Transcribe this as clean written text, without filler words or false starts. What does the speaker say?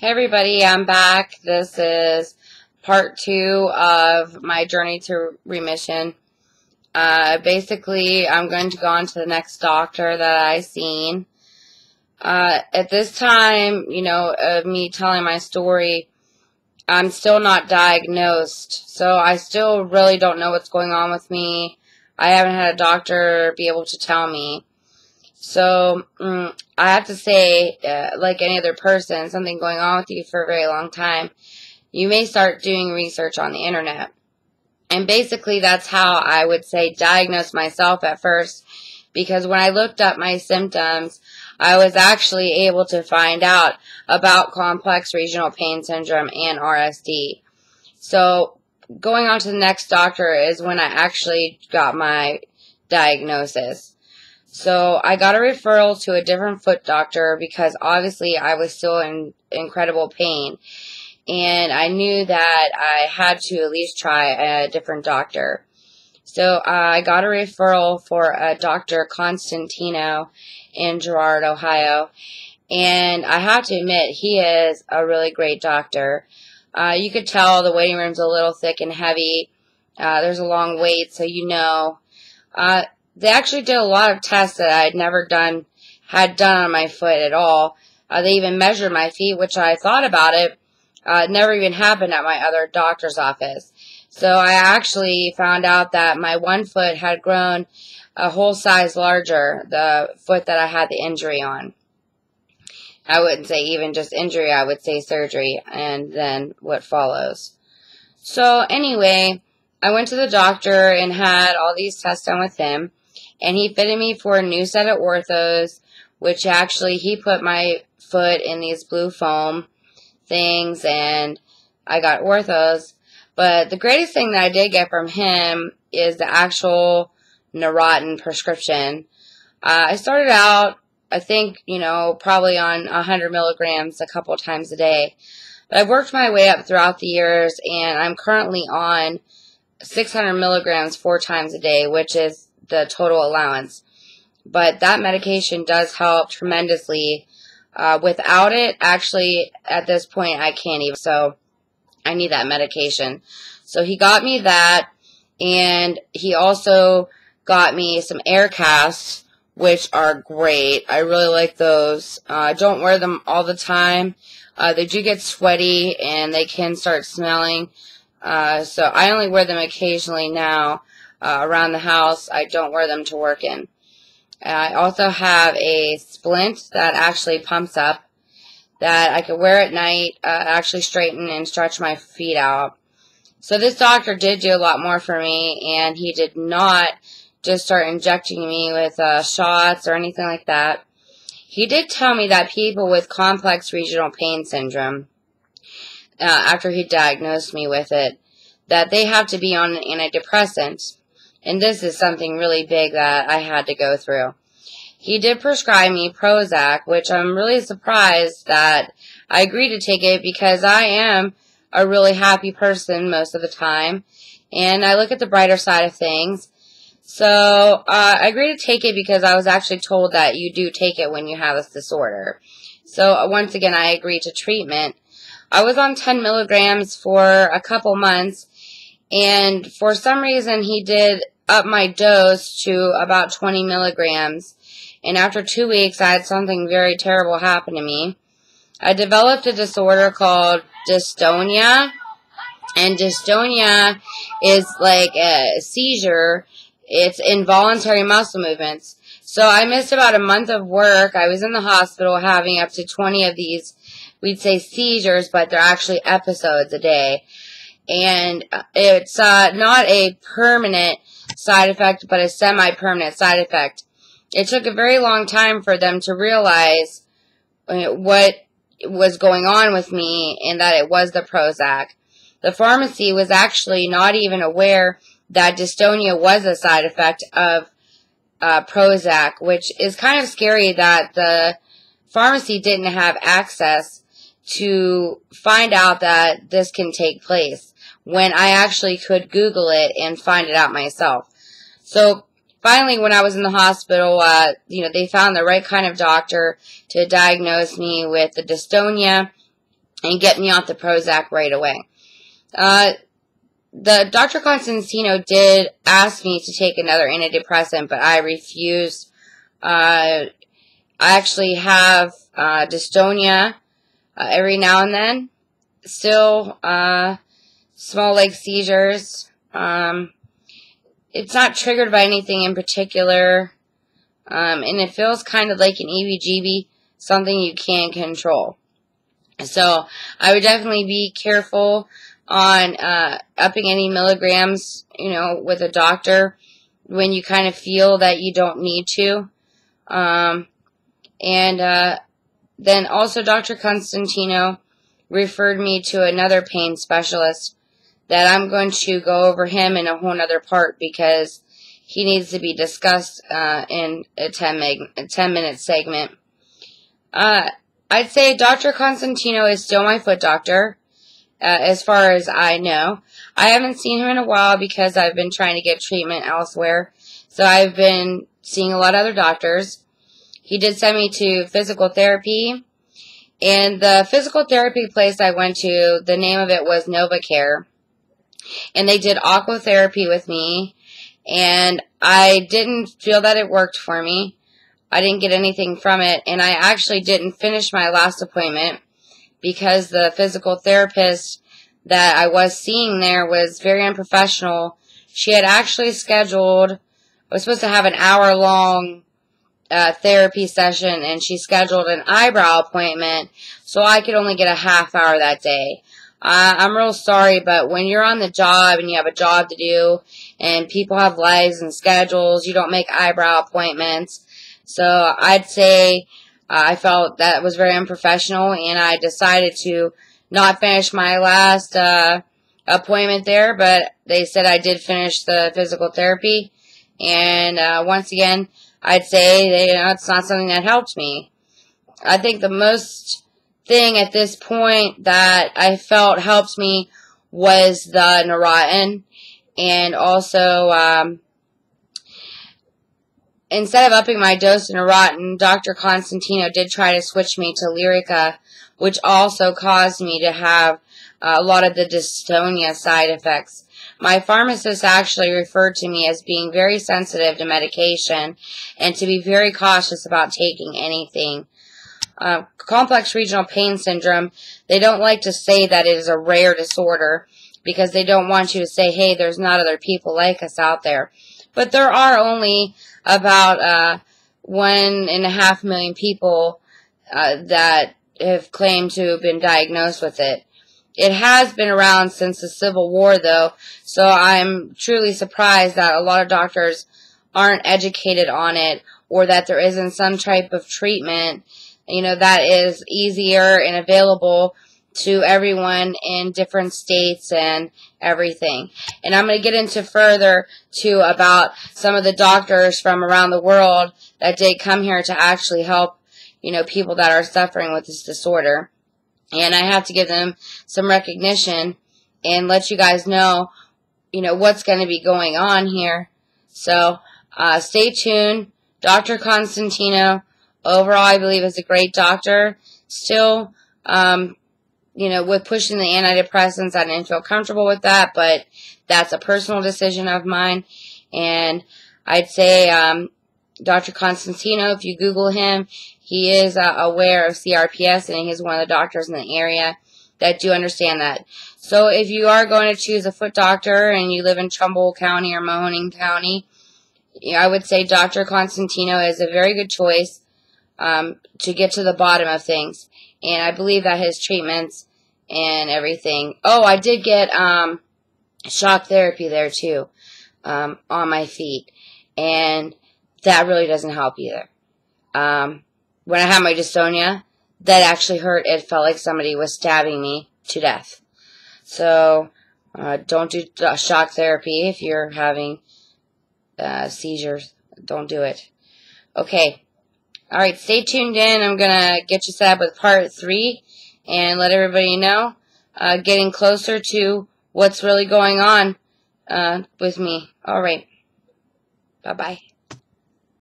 Hey everybody, I'm back. This is part 2 of my journey to remission. Basically, I'm going to go on to the next doctor that I seen. At this time, of me telling my story, I'm still not diagnosed. So I still really don't know what's going on with me. I haven't had a doctor be able to tell me. So, I have to say, like any other person, something going on with you for a very long time, you may start doing research on the internet. And basically, that's how I would say diagnose myself at first, because when I looked up my symptoms, I was actually able to find out about complex regional pain syndrome and RSD. So, going on to the next doctor is when I actually got my diagnosis. So I got a referral to a different foot doctor because obviously I was still in incredible pain. And I knew that I had to at least try a different doctor. So I got a referral for a Dr. Constantino in Girard, Ohio. And I have to admit, he is a really great doctor. You could tell the waiting room's a little thick and heavy. There's a long wait, so they actually did a lot of tests that I had never had done on my foot at all. They even measured my feet, which I thought about it. It never even happened at my other doctor's office. So I actually found out that my one foot had grown a whole size larger, the foot that I had the injury on. I wouldn't say even just injury, I would say surgery, and then what follows. So anyway, I went to the doctor and had all these tests done with him. And he fitted me for a new set of orthos, which actually he put my foot in these blue foam things, and I got orthos. But the greatest thing that I did get from him is the actual Neurontin prescription. I started out, I think, probably on 100 milligrams a couple times a day. But I've worked my way up throughout the years, and I'm currently on 600 milligrams 4 times a day, which is the total allowance. But that medication does help tremendously. Without it, actually, at this point, I can't even. So I need that medication. So he got me that, and he also got me some air casts, which are great. I really like those. I don't wear them all the time. They do get sweaty, and they can start smelling. So I only wear them occasionally now. Around the house, I don't wear them to work in. I also have a splint that actually pumps up that I could wear at night, actually straighten and stretch my feet out. So this doctor did do a lot more for me, and he did not just start injecting me with shots or anything like that. He did tell me that people with complex regional pain syndrome, after he diagnosed me with it, that they have to be on an antidepressant. And this is something really big that I had to go through. He did prescribe me Prozac, which I'm really surprised that I agreed to take it because I am a really happy person most of the time. And I look at the brighter side of things. So I agreed to take it because I was actually told that you do take it when you have this disorder. So once again, I agreed to treatment. I was on 10 milligrams for a couple months. And for some reason, he did up my dose to about 20 milligrams. And after 2 weeks, I had something very terrible happen to me. I developed a disorder called dystonia. And dystonia is like a seizure. It's involuntary muscle movements. So I missed about a month of work. I was in the hospital having up to 20 of these, we'd say seizures, but they're actually episodes a day. And it's not a permanent side effect, but a semi-permanent side effect. It took a very long time for them to realize what was going on with me and that it was the Prozac. The pharmacy was actually not even aware that dystonia was a side effect of Prozac, which is kind of scary that the pharmacy didn't have access to find out that this can take place, when I actually could Google it and find it out myself. So finally, when I was in the hospital, they found the right kind of doctor to diagnose me with the dystonia, and get me off the Prozac right away. The Dr. Constantino did ask me to take another antidepressant, but I refused. I actually have dystonia every now and then. Still, small leg seizures. It's not triggered by anything in particular, and it feels kind of like an EBGB, something you can't control. So I would definitely be careful on upping any milligrams, with a doctor when you kind of feel that you don't need to. Then also Dr. Constantino referred me to another pain specialist that I'm going to go over him in a whole other part because he needs to be discussed in a 10-minute segment. I'd say Dr. Constantino is still my foot doctor, as far as I know. I haven't seen him in a while because I've been trying to get treatment elsewhere. So I've been seeing a lot of other doctors. He did send me to physical therapy. And the physical therapy place I went to, the name of it was NovaCare. And they did aquatherapy with me. And I didn't feel that it worked for me. I didn't get anything from it. And I actually didn't finish my last appointment because the physical therapist that I was seeing there was very unprofessional. She had actually scheduled, I was supposed to have an hour-long therapy session, and she scheduled an eyebrow appointment, so I could only get a half hour that day. I'm real sorry, but when you're on the job and you have a job to do, and people have lives and schedules, you don't make eyebrow appointments. So I'd say I felt that was very unprofessional, and I decided to not finish my last appointment there, but they said I did finish the physical therapy, and once again, I'd say it's not something that helped me. I think the most thing at this point that I felt helped me was the Neurontin, and also instead of upping my dose of Neurontin, Dr. Constantino did try to switch me to Lyrica, which also caused me to have a lot of the dystonia side effects. My pharmacist actually referred to me as being very sensitive to medication and to be very cautious about taking anything. Complex regional pain syndrome, they don't like to say that it is a rare disorder because they don't want you to say, hey, there's not other people like us out there. But there are only about 1.5 million people that have claimed to have been diagnosed with it. It has been around since the Civil War, though, so I'm truly surprised that a lot of doctors aren't educated on it, or that there isn't some type of treatment, that is easier and available to everyone in different states and everything. And I'm going to get into further, too, about some of the doctors from around the world that did come here to actually help, people that are suffering with this disorder. And I have to give them some recognition and let you guys know, what's going to be going on here. So, stay tuned. Dr. Constantino, overall, I believe is a great doctor. Still, with pushing the antidepressants, I didn't feel comfortable with that, but that's a personal decision of mine. And I'd say, Dr. Constantino, if you Google him, he is aware of CRPS, and he's one of the doctors in the area that do understand that. So if you are going to choose a foot doctor and you live in Trumbull County or Mahoning County, I would say Dr. Constantino is a very good choice to get to the bottom of things. And I believe that his treatments and everything. Oh, I did get shock therapy there too on my feet. And that really doesn't help either. When I had my dystonia, that actually hurt. It felt like somebody was stabbing me to death. So, don't do shock therapy if you're having seizures. Don't do it. Okay. Alright, stay tuned in. I'm going to get you set up with part 3 and let everybody know. Getting closer to what's really going on with me. Alright. Bye-bye.